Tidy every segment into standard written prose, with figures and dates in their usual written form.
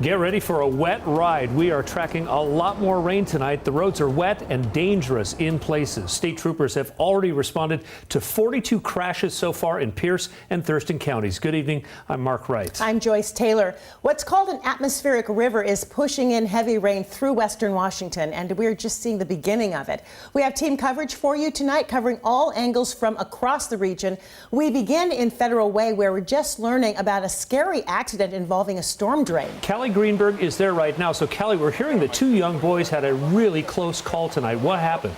Get ready for a wet ride. We are tracking a lot more rain tonight. The roads are wet and dangerous in places. State troopers have already responded to 42 crashes so far in Pierce and Thurston counties. Good evening. I'm Mark Wright. I'm Joyce Taylor. What's called an atmospheric river is pushing in heavy rain through western Washington, and we're just seeing the beginning of it. We have team coverage for you tonight, covering all angles from across the region. We begin in Federal Way, where we're just learning about a scary accident involving a storm drain. Callie Greenberg is there right now. So, Callie, we're hearing that two young boys had a really close call tonight. What happened?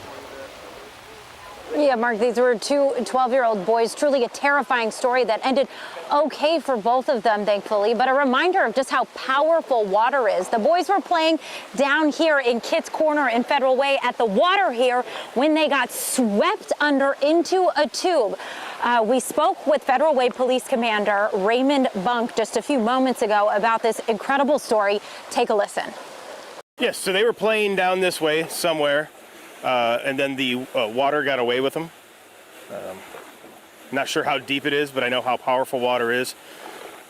Yeah, Mark, these were two 12-year-old boys. Truly a terrifying story that ended okay for both of them, thankfully, but a reminder of just how powerful water is. The boys were playing down here in Kitt's Corner in Federal Way at the water here when they got swept under into a tube. We spoke with Federal Way Police Commander Raymond Bunk just a few moments ago about this incredible story. Take a listen. Yes, so they were playing down this way somewhere, and then the water got away with them. Not sure how deep it is, but I know how powerful water is.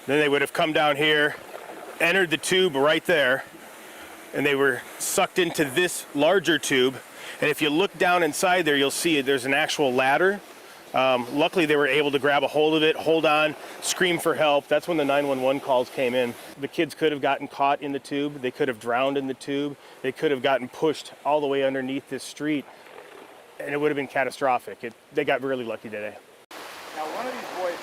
Then they would have come down here, entered the tube right there, and they were sucked into this larger tube. And if you look down inside there, you'll see there's an actual ladder. Luckily, they were able to grab a hold of it, hold on, scream for help. That's when the 911 calls came in. The kids could have gotten caught in the tube. They could have drowned in the tube. They could have gotten pushed all the way underneath this street, and it would have been catastrophic. They got really lucky today. Now, one of these boys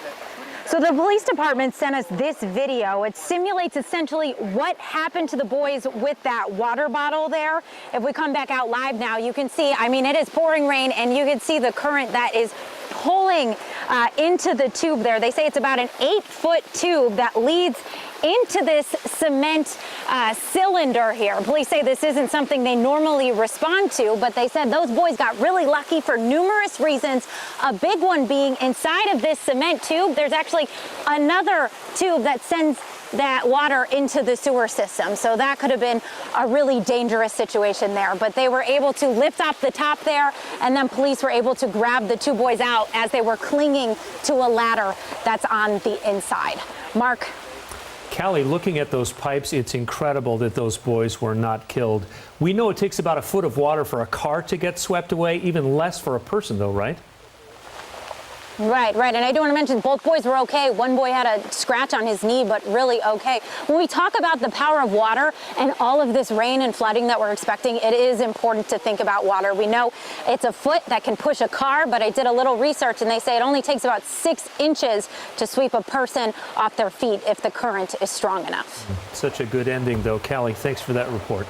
So the police department sent us this video. It simulates essentially what happened to the boys with that water bottle there. If we come back out live now, you can see, I mean, it is pouring rain, and you can see the current that is pulling into the tube there. They say it's about an 8-foot tube that leads into this cement cylinder here. Police say this isn't something they normally respond to, but they said those boys got really lucky for numerous reasons. A big one being inside of this cement tube, there's actually another tube that sends that water into the sewer system. So that could have been a really dangerous situation there. But they were able to lift up the top there, and then police were able to grab the two boys out as they were clinging to a ladder that's on the inside. Mark. Callie, looking at those pipes, it's incredible that those boys were not killed. We know it takes about a foot of water for a car to get swept away, even less for a person, though, right? Right. And I do want to mention both boys were okay. One boy had a scratch on his knee, but really okay. When we talk about the power of water and all of this rain and flooding that we're expecting, it is important to think about water. We know it's a foot that can push a car, but I did a little research and they say it only takes about 6 inches to sweep a person off their feet if the current is strong enough. Such a good ending, though. Callie, thanks for that report.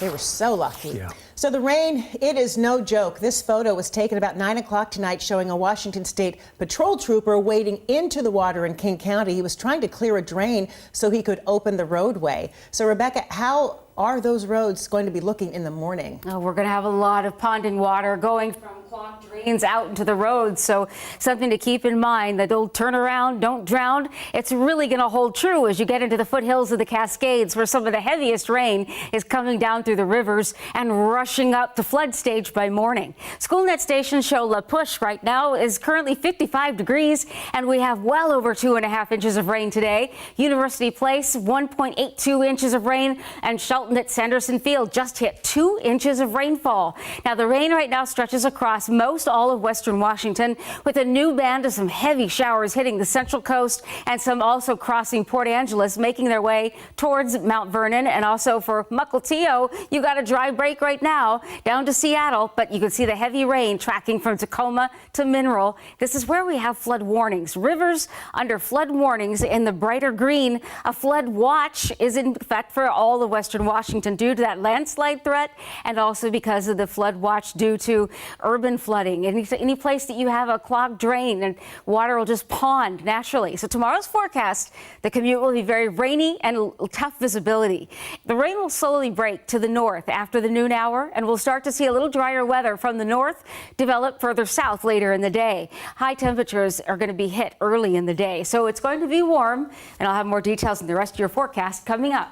They were so lucky. Yeah. So the rain, it is no joke. This photo was taken about 9 o'clock tonight, showing a Washington State patrol trooper wading into the water in King County. He was trying to clear a drain so he could open the roadway. So, Rebecca, how are those roads going to be looking in the morning? Oh, we're going to have a lot of ponding water going from clogged drains out into the roads. So something to keep in mind, that old turn around, don't drown. It's really going to hold true as you get into the foothills of the Cascades, where some of the heaviest rain is coming down through the rivers and rushing up to flood stage by morning. SchoolNet stations show La Push right now is currently 55 degrees, and we have well over 2.5 inches of rain today. University Place, 1.82 inches of rain, and Shelton at Sanderson Field just hit 2 inches of rainfall. Now, the rain right now stretches across most all of western Washington, with a new band of some heavy showers hitting the central coast and some also crossing Port Angeles, making their way towards Mount Vernon. And also for Mukilteo, you got a dry break right now down to Seattle, but you can see the heavy rain tracking from Tacoma to Mineral. This is where we have flood warnings. Rivers under flood warnings in the brighter green. A flood watch is in effect for all of western Washington due to that landslide threat, and also because of the flood watch due to urban flooding. Any place that you have a clogged drain and water will just pond naturally. So tomorrow's forecast, the commute will be very rainy and tough visibility. The rain will slowly break to the north after the noon hour, and we'll start to see a little drier weather from the north develop further south later in the day. High temperatures are going to be hit early in the day, so it's going to be warm, and I'll have more details in the rest of your forecast coming up.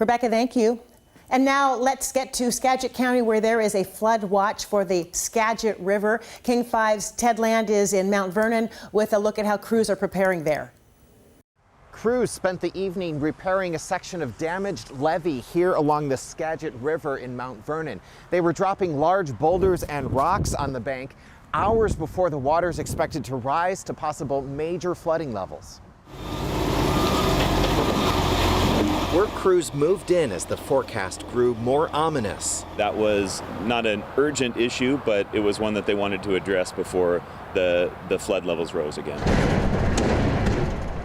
Rebecca, thank you. And now let's get to Skagit County, where there is a flood watch for the Skagit River. King 5's Ted Land is in Mount Vernon with a look at how crews are preparing there. crews spent the evening repairing a section of damaged levee here along the Skagit River in Mount Vernon. They were dropping large boulders and rocks on the bank hours before the water is expected to rise to possible major flooding levels. Work crews moved in as the forecast grew more ominous. That was not an urgent issue, but it was one that they wanted to address before the flood levels rose again.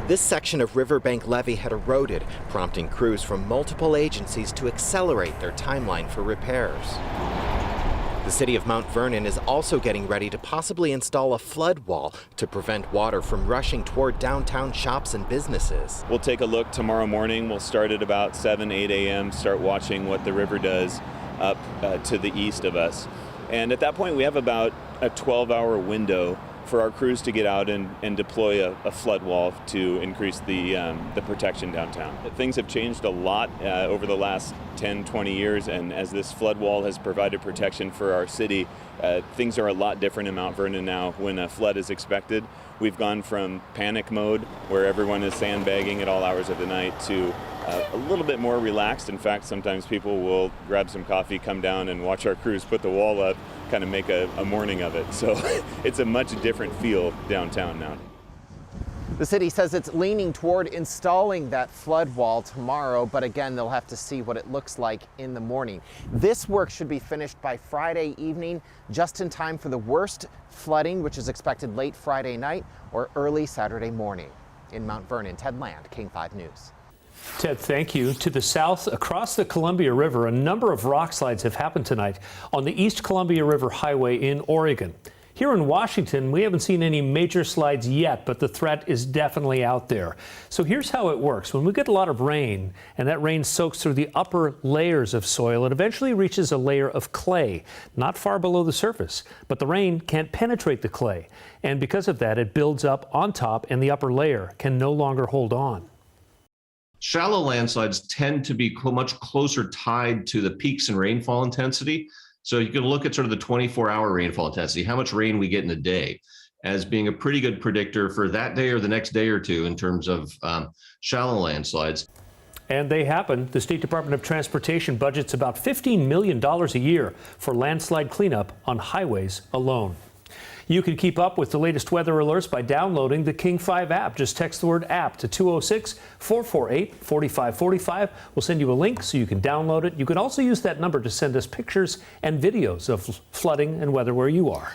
This section of riverbank levee had eroded, prompting crews from multiple agencies to accelerate their timeline for repairs. The city of Mount Vernon is also getting ready to possibly install a flood wall to prevent water from rushing toward downtown shops and businesses. We'll take a look tomorrow morning. We'll start at about 7, 8 a.m., start watching what the river does up to the east of us. And at that point, we have about a 12-hour window for our crews to get out and deploy a flood wall to increase the protection downtown. Things have changed a lot over the last 10, 20 years, and as this flood wall has provided protection for our city, things are a lot different in Mount Vernon now. When a flood is expected, we've gone from panic mode, where everyone is sandbagging at all hours of the night, to a little bit more relaxed. In fact, sometimes people will grab some coffee, come down and watch our crews put the wall up, kind of make a morning of it. So it's a much different feel downtown now. The city says it's leaning toward installing that flood wall tomorrow, but again, they'll have to see what it looks like in the morning. This work should be finished by Friday evening, just in time for the worst flooding, which is expected late Friday night or early Saturday morning. In Mount Vernon, Ted Land, King 5 News. Ted, thank you. To the south, across the Columbia River, a number of rock slides have happened tonight on the East Columbia River Highway in Oregon. Here in Washington, we haven't seen any major slides yet, but the threat is definitely out there. So here's how it works. When we get a lot of rain, and that rain soaks through the upper layers of soil, it eventually reaches a layer of clay, not far below the surface. But the rain can't penetrate the clay, and because of that, it builds up on top, and the upper layer can no longer hold on. Shallow landslides tend to be much closer tied to the peaks in rainfall intensity. So you can look at sort of the 24-hour rainfall intensity, how much rain we get in a day, as being a pretty good predictor for that day or the next day or two in terms of shallow landslides. And they happen. The State Department of Transportation budgets about $15 million a year for landslide cleanup on highways alone. You can keep up with the latest weather alerts by downloading the King 5 app. Just text the word app to 206-448-4545. We'll send you a link so you can download it. You can also use that number to send us pictures and videos of flooding and weather where you are.